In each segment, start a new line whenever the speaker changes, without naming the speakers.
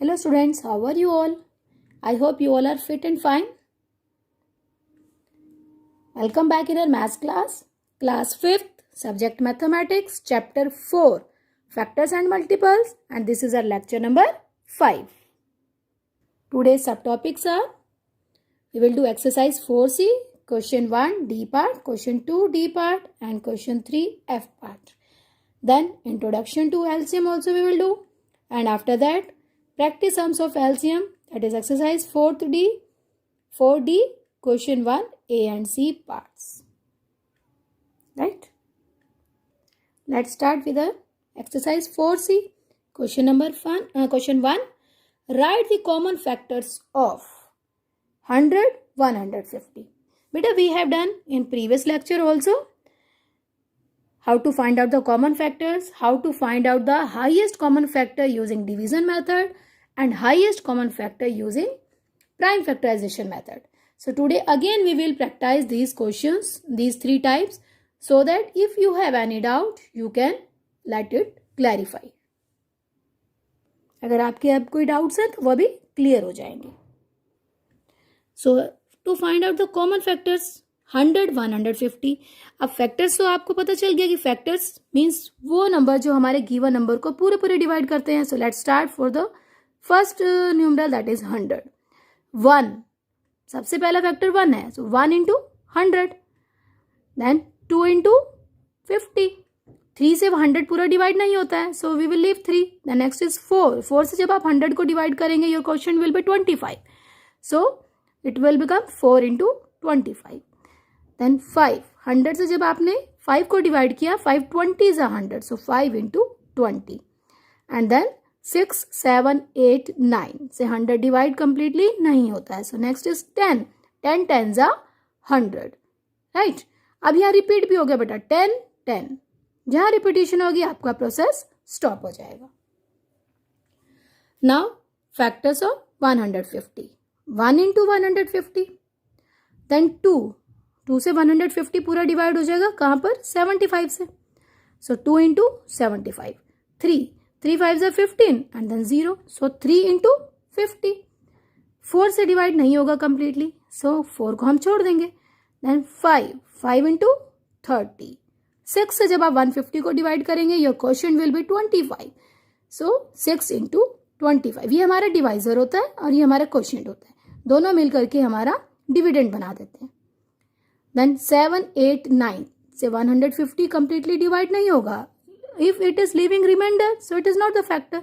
Hello students, how are you all? I hope you all are fit and fine. Welcome back in our maths class 5th, subject mathematics, chapter 4, factors and multiples, and this is our lecture number 5. Today's subtopics are, we will do exercise 4C, question 1 D part, question 2 D part, and question 3 F part. Then introduction to LCM also we will do, and after that practice sums of LCM, that is exercise 4D, question 1 A and C parts. Right? Let's start with the exercise 4C. Question 1. Write the common factors of 100, 150. Beta, we have done in previous lecture also how to find out the common factors, how to find out the highest common factor using division method and highest common factor using prime factorization method. So today again we will practice these questions, these three types, so that if you have any doubt you can let it clarify. अगर आपके अब कोई doubts है तो वो भी clear हो जाएंगे. So to find out the common factors 100, 150. अब फैक्टर्स तो आपको पता चल गया कि फैक्टर्स मीन्स वो नंबर जो हमारे गिवन नंबर को पूरे डिवाइड करते हैं. So let's start for the first numeral, that is 100. 1 सबसे पहला फैक्टर 1 है, सो 1 इंटू 100, देन 2 इंटू 50. 3 से 100 पूरा डिवाइड नहीं होता है, so we will leave 3. The next is 4. 4 से जब आप 100 को डिवाइड करेंगे your question will be 25, so it will become 4 into 25. Then 5. 100 से जब आपने 5 को डिवाइड किया, 5 20 is 100, so 5 into 20. And then 6, 7, 8, 9 से 100 डिवाइड कंप्लीटली नहीं होता है, so next is 10. 10 10s are 100. Right. अब यहाँ रिपीट भी हो गया बेटा, 10 10. जहाँ रिपीटिशन होगी आपका प्रोसेस स्टॉप हो जाएगा. Now factors of 150. 1 into 150, then 2 से 150 पूरा डिवाइड हो जाएगा कहाँ पर, 75 से, so 2 into 75. 3 5s are 15 and then 0, so 3 into 50. 4 से डिवाइड नहीं होगा कंप्लीटली, सो 4 को हम छोड़ देंगे. Then 5 into 30. 6 से जब आप 150 को डिवाइड करेंगे your question will be 25, so 6 into 25. ये हमारा डिवाइजर होता है और ये हमारा क्वोशिएंट होता है, दोनों मिल करके हमारा डिविडेंड बना देते हैं. देन 7 8 9 से 150 कंप्लीटली डिवाइड नहीं होगा. If it is leaving remainder so it is not the factor.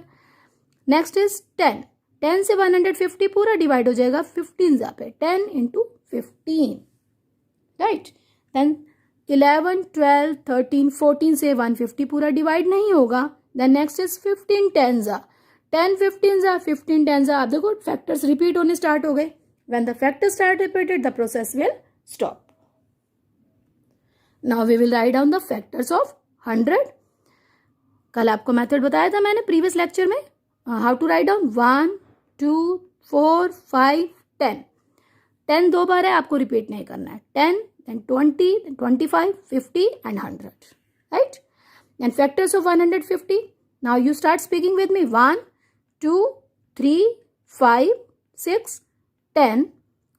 Next is 10. 10 से 150 पूरा डिवाइड हो जाएगा 15 जा पे, 10 इंटू 15. राइट. देन 11 12 13 14 से 150 पूरा डिवाइड नहीं होगा. देन नेक्स्ट इज 15 10 जा, 10 15 जा, 15 10 जा. आप देखो फैक्टर्स रिपीट होने स्टार्ट हो गए. When the factors start repeated the process will stop. Now we will write down the factors of 100. कल आपको मेथड बताया था मैंने प्रीवियस लेक्चर में, हाउ टू राइट डाउन 1 2 4 5 10. 10 दो बार है, आपको रिपीट नहीं करना है. 10 then 20 then 25 50 and 100. Right. And factors of 150. Now you start speaking with me. 1 2 3 5 6 10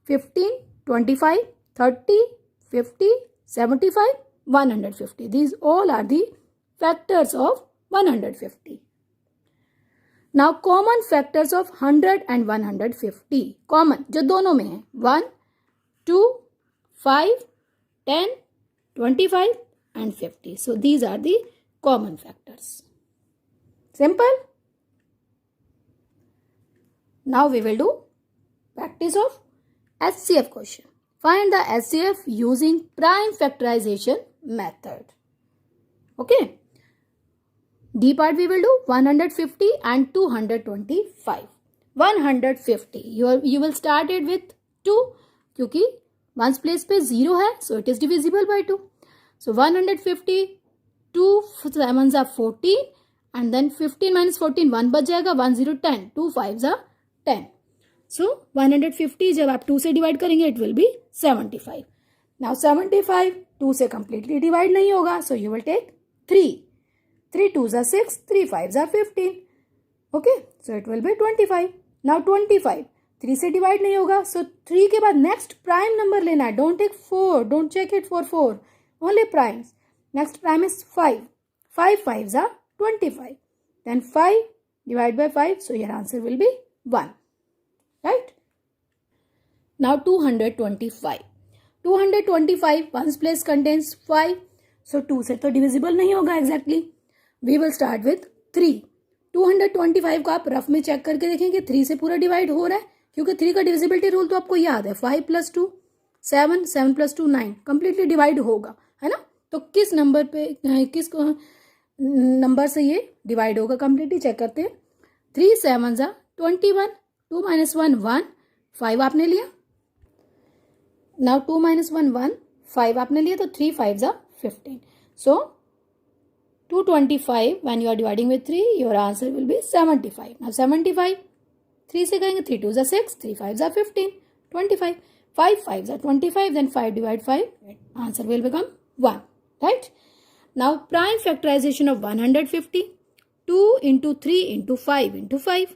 15 25 30 50 75 150. These all are the factors of 150. Now common factors of 100 and 150. Common जो दोनों में है, 1 2 5 10 25 and 50. So these are the common factors. Simple. Now we will do practice of HCF question. Find the HCF using prime factorization method. Okay. D part we will do 150 and 225. 150 you will start it with 2 क्योंकि once place पे 0 है, so it is divisible by 2. So 150 2 7s are 14 and then 15 minus 14 1 बच जाएगा, 1 0 10, 2 5s are 10. सो 150 जब आप 2 से divide करेंगे it will B 75. Now 75 2 से कंप्लीटली डिवाइड नहीं होगा, so you will take 3 2s are 6, 3 5s are 15. Okay, so it will be 25. Now 25 3 से डिवाइड नहीं होगा, सो 3 के बाद नेक्स्ट प्राइम नंबर लेना है. Don't take 4, don't check it for 4, only primes. Next prime is 5. 5 5s are 25. Then 5 divided by 5, so your answer will be 1. Right? Now 225. 225 ones place contains 5. So 2 से तो divisible नहीं होगा exactly. We will start with 3. 225 को आप rough में check करके देखेंगे 3 से पूरा डिवाइड हो रहा है, क्योंकि 3 का डिविजिबिलिटी रूल तो आपको याद है. 5 + 2 7, 7 + 2 9, कंप्लीटली डिवाइड होगा, है ना. तो किस नंबर पे किस नंबर से ये डिवाइड होगा कंप्लीटली चेक करते हैं. 3 7s are 21. 2 - 1 1, 5 आपने लिया. नाउ 2 - 1 1, 5 आपने लिया, तो 3 5s are 15. So 225 when you are dividing with 3, your answer will be 75. Now 75 3 से करेंगे, 3 2s are 6, 3 5s are 15, 25. 5 5s are 25, then 5 divide 5, answer will become 1. Right? Now prime factorization of 150, 2 into 3 into 5 into 5.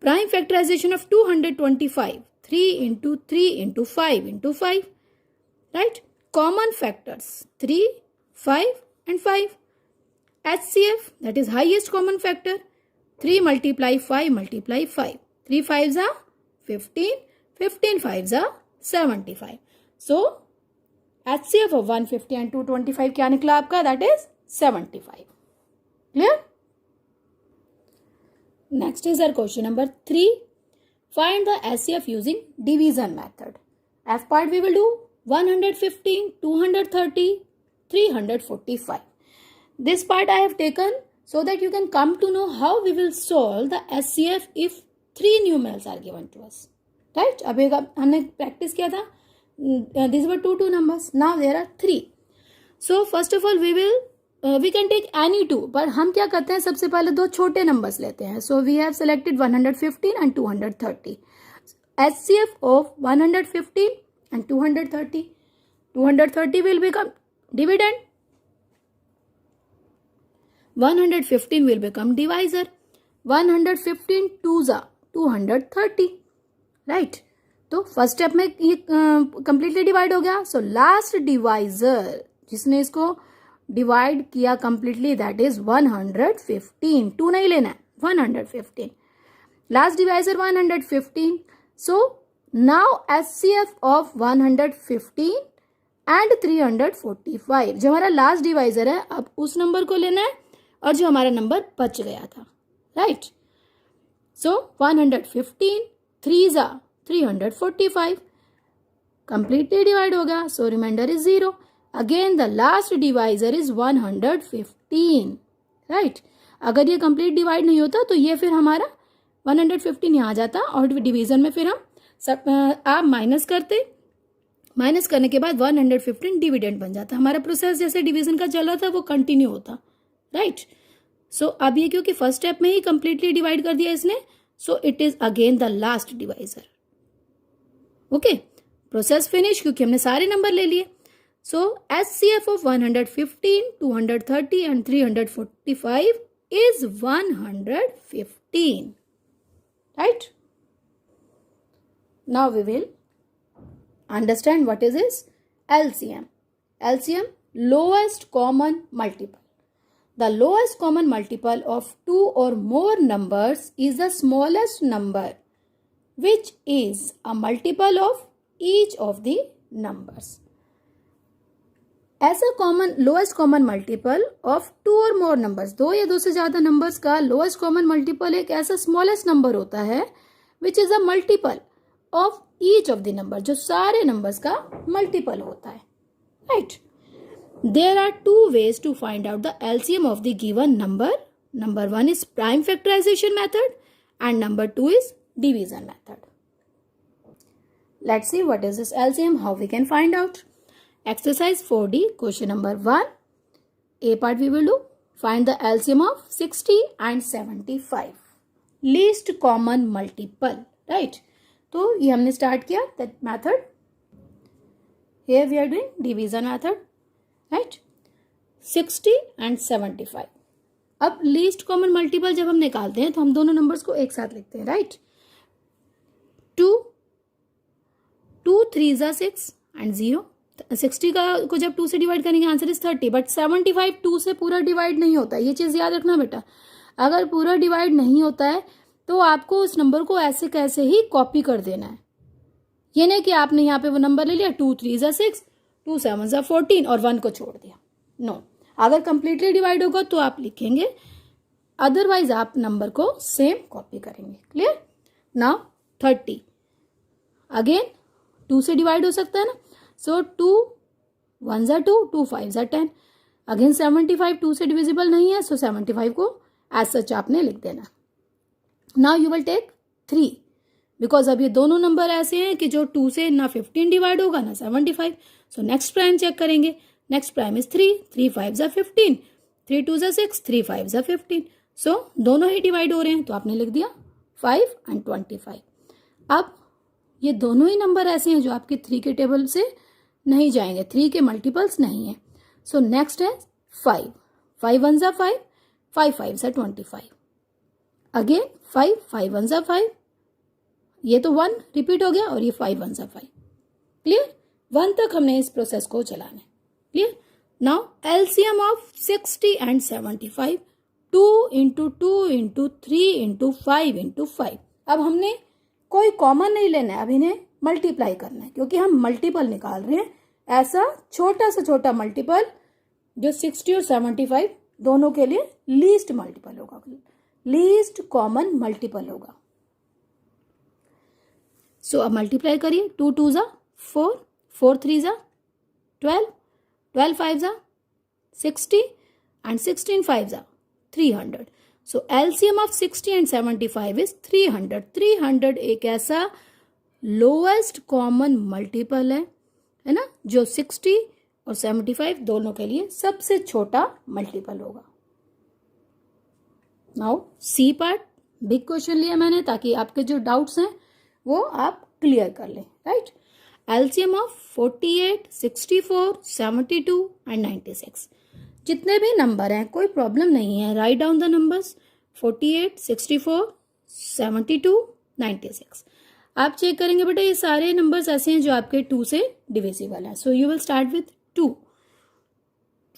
Prime factorization of 225, 3 into 3 into 5 into 5. Right? Common factors 3, 5 and 5. HCF, that is highest common factor, 3 multiply 5 multiply 5. 3 5s are 15, 15 5s are 75. So HCF of 150 and 225 क्या निकला आपका? That is 75. Clear? Next is our question number 3. Find the HCF using division method. F part we will do 115, 230, 345. This part I have taken so that you can come to know how we will solve the HCF if 3 numerals are given to us. Right? अभी हमने practice किया था. These were 2 numbers. Now there are 3. So first of all we can take any 2. पर हम क्या करते हैं, सबसे पहले 2 छोटे numbers लेते हैं. So we have selected 115 and 230. HCF of 115 and 230. 230 will become dividend. 115 will become divisor. 115 2s are 230. Right? तो फर्स्ट स्टेप में ये कंप्लीटली डिवाइड हो गया. सो लास्ट डिवाइजर जिसने इसको डिवाइड किया कंप्लीटली, दैट इज 115. 2 नहीं लेना है, 115. Last divisor 115. So now HCF of 115 and 345. जो हमारा लास्ट डिवाइजर है, अब उस नंबर को लेना है और जो हमारा नंबर बच गया था. Right? So 115 3s are 345. Completely divide होगा, so remainder is 0. Again the last divisor is 115. Right? अगर ये कंप्लीट डिवाइड नहीं होता तो ये फिर हमारा 115 यहाँ आ जाता और डिवीजन में फिर हम आप माइनस करते. माइनस करने के बाद 115 डिविडेंड बन जाता. हमारा प्रोसेस जैसे डिवीजन का चल रहा था वो कंटिन्यू होता. राइट? सो अब ये क्योंकि फर्स्ट स्टेप में ही कंप्लीटली डिवाइड कर दिया इसने, so it is again the last divisor. Okay, process finish, क्योंकि हमने सारे नंबर ले लिए. So HCF of 115, 230 and 345 is 115. Right? Now we will understand what is this LCM. LCM, lowest common multiple. The lowest common multiple of 2 or more numbers is the smallest number which is a multiple of each of the numbers. ऐसा lowest common multiple of 2 or more numbers, 2 या 2 से ज़्यादा numbers का lowest common multiple एक ऐसा smallest number होता है which is a multiple of each of the number, जो सारे numbers का multiple होता है. Right? There are 2 ways to find out the LCM of the given number. Number 1 is prime factorization method and number 2 is division method. Let's see what is this LCM, how we can find out. Exercise 4D, question number 1. A part we will do. Find the LCM of 60 and 75. Least common multiple. Right? तो ये हमने start किया that method. Here we are doing division method. Right? 60 and 75. अब least common multiple जब हम निकालते हैं तो हम दोनों नंबर्स को एक साथ लिखते हैं, राइट। 2 3 ज़ा 6 एंड 0। 60 को जब 2 से डिवाइड करेंगे आंसर इज 30, बट 75 2 से पूरा डिवाइड नहीं होता, ये चीज़ याद रखना बेटा। अगर पूरा डिवाइड नहीं होता है तो आपको उस नंबर को ऐसे कैसे ही कॉपी कर देना है। ये नहीं कि आपने यहाँ पे वो नंबर ले लिया 2 3 ज़ा 6, 2 7 ज़ा 14 और 1 को छोड़ दिया। नो, अगर कंप्लीटली डिवाइड होगा तो आप लिखेंगे, अदरवाइज आप नंबर को सेम कॉपी करेंगे। क्लियर। नाउ 30 अगेन 2 से डिवाइड हो सकता है ना, सो 2 1 ज़ा 2, 2 5 ज़ा 10। अगेन 75 2 से डिविजिबल नहीं है, सो 75 को एज सच आपने लिख देना। Now you will take 3, because अब ये दोनों नंबर ऐसे हैं कि जो 2 से ना 15 डिवाइड होगा ना 75। सो नेक्स्ट प्राइम चेक करेंगे। नेक्स्ट प्राइम इज 3, 3 5 ज़ा 15, 3 2 ज़ा 6, 3 5 ज़ा 15। सो दोनों ही डिवाइड हो रहे हैं तो आपने लिख दिया 5 एंड 25। अब ये दोनों ही नंबर ऐसे हैं जो आपके 3 के टेबल से नहीं जाएंगे, 3 के मल्टीपल्स नहीं है। सो नेक्स्ट है 5, 5 1 ज़ा 5, 5 5 ज़ा 25। अगेन 5 5 1 ज़ा 5, ये तो 1 रिपीट हो गया और ये 5 1 ज़ा 5। क्लियर। 1 तक हमने इस प्रोसेस को चलाना है। Clear. Now LCM of 60 and 75, 2 into 2 into 3 into 5 into 5। अब हमने कोई कॉमन नहीं लेना है, अब इन्हें मल्टीप्लाई करना है क्योंकि हम मल्टीपल निकाल रहे हैं। ऐसा छोटा से छोटा मल्टीपल जो 60 और 75 दोनों के लिए लीस्ट मल्टीपल होगा, लीस्ट कॉमन मल्टीपल होगा। सो अब मल्टीप्लाई करिए। 2 2 ज़ा 4, 4 3 ज़ा 12, 12 5 ज़ा 60 एंड 16 5 ज़ा 300। सो एलसीएम ऑफ 60 एंड 75 इज 300। 300 एक ऐसा लोएस्ट कॉमन मल्टीपल है ना, जो 60 और 75 दोनों के लिए सबसे छोटा मल्टीपल होगा। Now C part, big question लिया मैंने ताकि आपके जो डाउट्स हैं वो आप क्लियर कर लें, राइट। LCM of 48, 64, 72 and 96। जितने भी नंबर हैं कोई प्रॉब्लम नहीं है, राइट डाउन द नंबर्स 48, 64, 72, 96। आप चेक करेंगे बेटा ये सारे नंबर्स ऐसे हैं जो आपके 2 से डिविजिबल है। सो यू विल स्टार्ट विथ 2।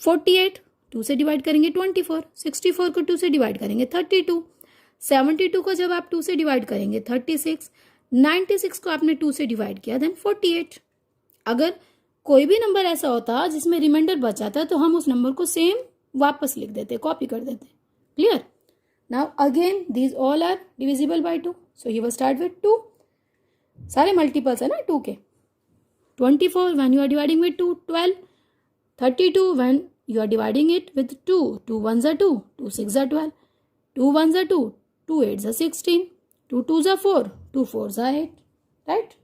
48 2 से डिवाइड करेंगे 24, 64 को 2 से डिवाइड करेंगे 32, 72 को जब आप 2 से डिवाइड करेंगे 36, 96 को आपने 2 से डिवाइड किया देन 48। अगर कोई भी नंबर ऐसा होता जिसमें रिमाइंडर बच जाता तो हम उस नंबर को सेम वापस लिख देते, कॉपी कर देते। Clear. Now again these all are divisible by 2, so you will start with 2। सारे मल्टीपल्स है ना 2 के। 24 when you are dividing with 2, 12, 32 when you are dividing it with 2, 2 1 ज़ा 2, 2 6 ज़ा 12, 2 1 ज़ा 2, 2 8 ज़ा 16, 2 2 ज़ा 4, 2 4 ज़ा 8, राइट।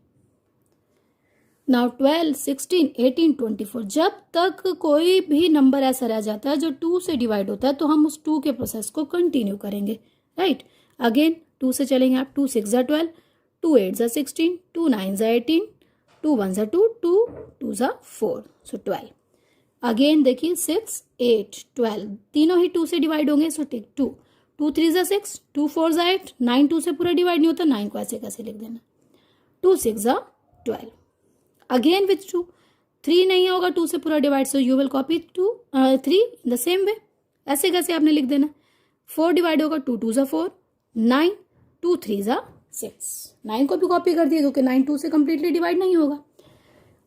नाउ 12, 16, 18, 24। जब तक कोई भी नंबर ऐसा रह जाता है जो 2 से डिवाइड होता है तो हम उस 2 के प्रोसेस को कंटिन्यू करेंगे, राइट। अगेन 2 से चलेंगे आप, 2 6 ज़ा 12, 2 8 ज़ा 16, 2 9 ज़ा 18, 2 1 ज़ा 2, 2 2 ज़ा 4, सो 12। अगेन देखिए 6 8 12 तीनों ही 2 से डिवाइड होंगे, सो टेक 2, 2 3 ज़ा 6, 2 4 ज़ा 8, 9 2 से पूरा डिवाइड नहीं होता, 9 को ऐसे कैसे लिख देना, 2 6 ज़ा 12। अगेन विथ 2, 3 नहीं होगा 2 से पूरा divide, so you will copy 3 in the same way, ऐसे कैसे आपने लिख देना। 4 डिवाइड होगा, 2 2 ज़ा 4, 9, 2 3 ज़ा 6, 9 को भी कॉपी कर दिया क्योंकि 9 2 से कंप्लीटली डिवाइड नहीं होगा।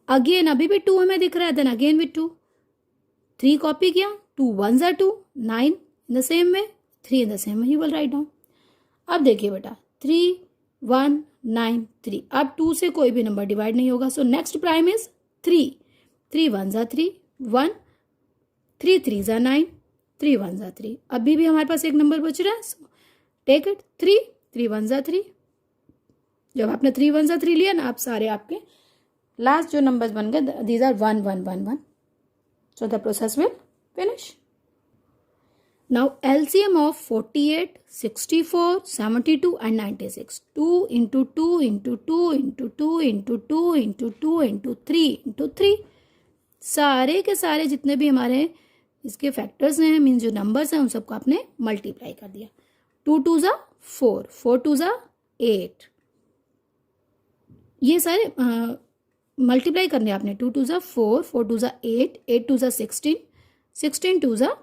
अगेन अभी भी 2 हमें दिख रहा है, देन अगेन विथ 2, 3 कॉपी किया, 2 1 ज़ा 2, 9 in the same way, 3 in the same way, you will write down. अब देखिए बेटा 3 1 9 3, अब 2 से कोई भी नंबर डिवाइड नहीं होगा, सो नेक्स्ट प्राइम इज 3, 3 1 ज़ा 3, 1, 3 3 ज़ा 9, 3 1 ज़ा 3। अभी भी हमारे पास एक नंबर बच रहा है, सो टेक इट 3, 3 1 ज़ा 3। जब आपने 3 1 ज़ा 3 लिया ना, आप सारे आपके लास्ट जो नंबर्स बन गए these are 1 1 1 1, so the process will finish. Now LCM of 48, 64, 72 and 96. 2 into 2 into 2 into 2 into 2 into 2 into 3 into 3। सारे के सारे जितने भी हमारे इसके फैक्टर्स हैं, मीन्स जो नंबर्स हैं उन सबको आपने मल्टीप्लाई कर दिया। 2 2 ज़ा 4, 4 2 ज़ा 8, ये सारे मल्टीप्लाई करने आपने। 2 2 ज़ा 4, 4 2 ज़ा 8, 8 2 ज़ा 16, 16 2 ज़ा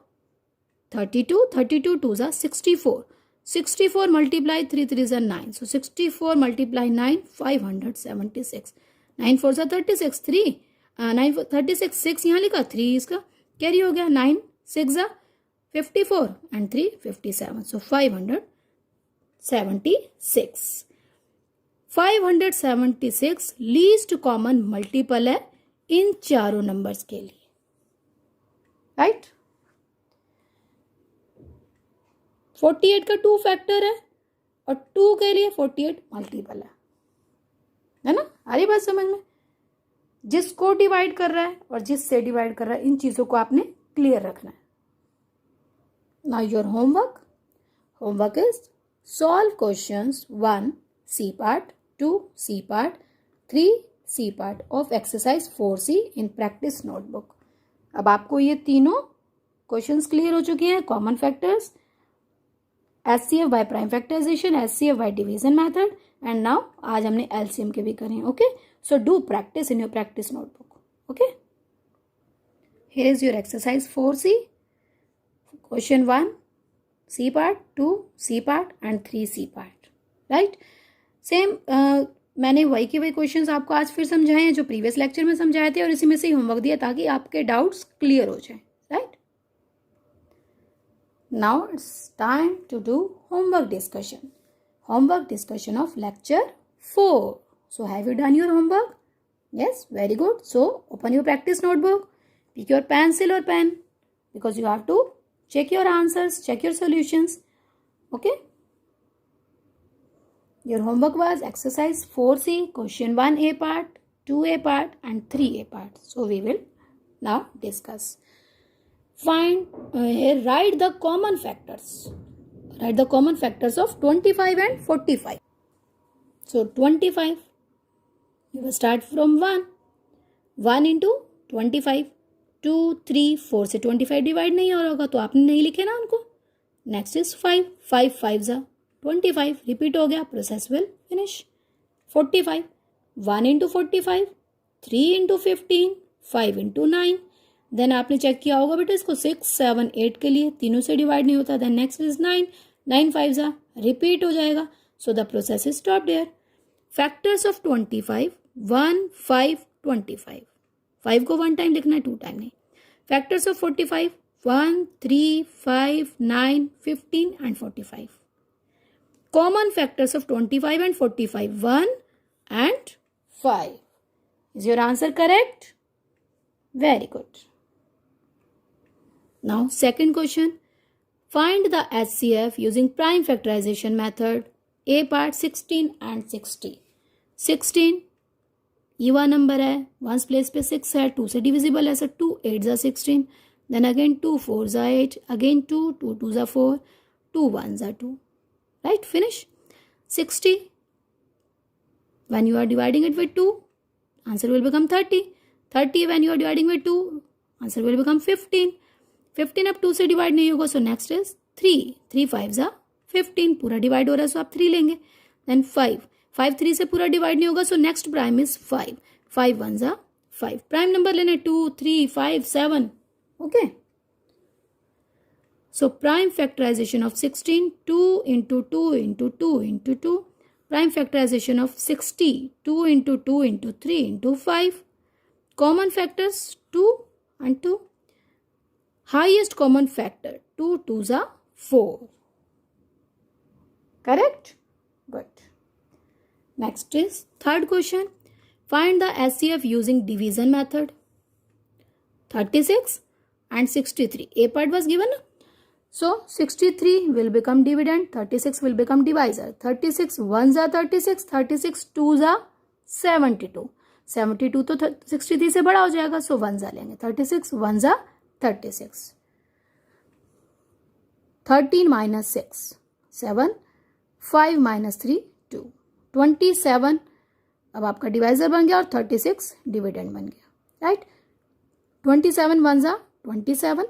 32, 32 2 ज़ा 64, 64 मल्टीप्लाई 3 3 ज़ा 9, सो 64 मल्टीप्लाई 9 576, 9 4 ज़ा 36, 3 9 36, 6 यहाँ लिखा, 3 इसका कैरी हो गया, 9 6 ज़ा 54 and 3 57, so 576। 576 least common multiple है इन चारों नंबर्स के लिए, राइट। 48 का 2 फैक्टर है और 2 के लिए 48 मल्टीपल है ना। आ रही बात समझ में? जिसको डिवाइड कर रहा है और जिससे डिवाइड कर रहा है, इन चीजों को आपने क्लियर रखना है। Now your homework is solve questions 1 C part, 2 C part, 3 C part of exercise 4C in practice notebook। अब आपको ये तीनों क्वेश्चंस क्लियर हो चुके हैं। Common factors, HCF by prime factorization, HCF by division method, and now आज हमने LCM के भी करें। Okay, so do practice in your practice notebook. Okay, here is your exercise 4C, question 1 C part, 2 C part and 3 C part, right. Same मैंने वही के वही questions आपको आज फिर समझाए हैं जो प्रीवियस लेक्चर में समझाए थे, और इसी में से ही होमवर्क दिया ताकि आपके डाउट्स क्लियर हो जाए, right. Now it's time to do homework discussion of lecture 4। So have you done your homework? Yes, very good. So open your practice notebook, pick your pencil और pen, because you have to check your answers, check your solutions. Okay, your homework was exercise 4C, question 1A part, 2A part and 3A part. So we will now discuss. Here write the common factors. Write the common factors of 25 and 45. So 25, you will start from 1. 1 into 25, 2 3 4 से 25 divide नहीं हो रहा होगा तो आपने नहीं लिखे ना उनको। नेक्स्ट इज 5, 5 5 ज़ा 25, रिपीट हो गया, process will finish. 45, 1 into 45, 3 into 15, 5 into 9। Then आपने चेक किया होगा बेटा इसको 6 7 8 के लिए तीनों से डिवाइड नहीं होता। देन नेक्स्ट इज 9, 9 5 ज़ा रिपीट हो जाएगा, so the process is stop there. Factors of 25, 1 5 25, 5 को 1 टाइम लिखना है, 2 टाइम नहीं। Factors of 45, 1 3 5 9 15 and 45। Common factors of 25 and 45, 1 and 5। Is your answer correct? Very good. Now second question, find the HCF using prime factorization method. A part 16 and 60। 16 even number है, ones place पे 6 है, 2 से divisible है, सो 2 8 ज़ा 16, then again 2 4 ज़ा 8, again 2 2 2 ज़ा 4, 2 1 ज़ा 2, right, finish. 60 when you are dividing it with 2, answer will become 30. 30 when you are dividing with 2, answer will become 15. 15 अब 2 से डिवाइड नहीं होगा, सो नेक्स्ट इज 3, 3 5 ज़ा 15, पूरा डिवाइड हो रहा है सो आप 3 लेंगे। देन 5 3 से पूरा डिवाइड नहीं होगा, सो नेक्स्ट प्राइम इज 5, 5 1 ज़ा 5। प्राइम नंबर लेने 2 3 5 7। Okay, so prime factorization of 16, 2 into 2 into 2 into 2। Prime factorization of 60, 2 into 2 into 3 into 5। Common factors 2 and 2। Highest common factor 2 2 ज़ा 4। Correct, good. Next is third question. Find the HCF using division method. 36 and 63. A part was given. So 63 will become dividend. 36 will become divisor. 36 1 ज़ा 36. 36 2 ज़ा 72. 72 तो 63 से बड़ा हो जाएगा, सो 1 ज़ा लेंगे। 36 1 ज़ा 36। 13 minus 6 7, 5 minus 3 2, 27 अब आपका डिवाइजर बन गया और 36 डिविडेंड बन गया, राइट। 27 1 ज़ा 27,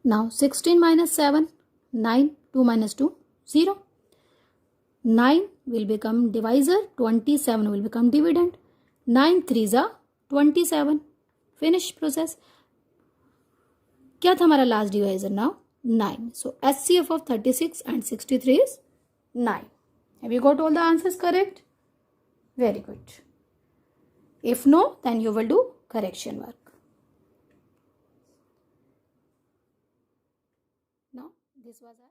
Now 16 minus 7, 9, 2 minus 2, 0. 9 will become divisor, 27 will become dividend. 9 3s are 27. Finish process. क्या था हमारा last divisor now? 9. So HCF of 36 and 63 is 9. Have you got all the answers correct? Very good. If no, then you will do correction work. Now this was our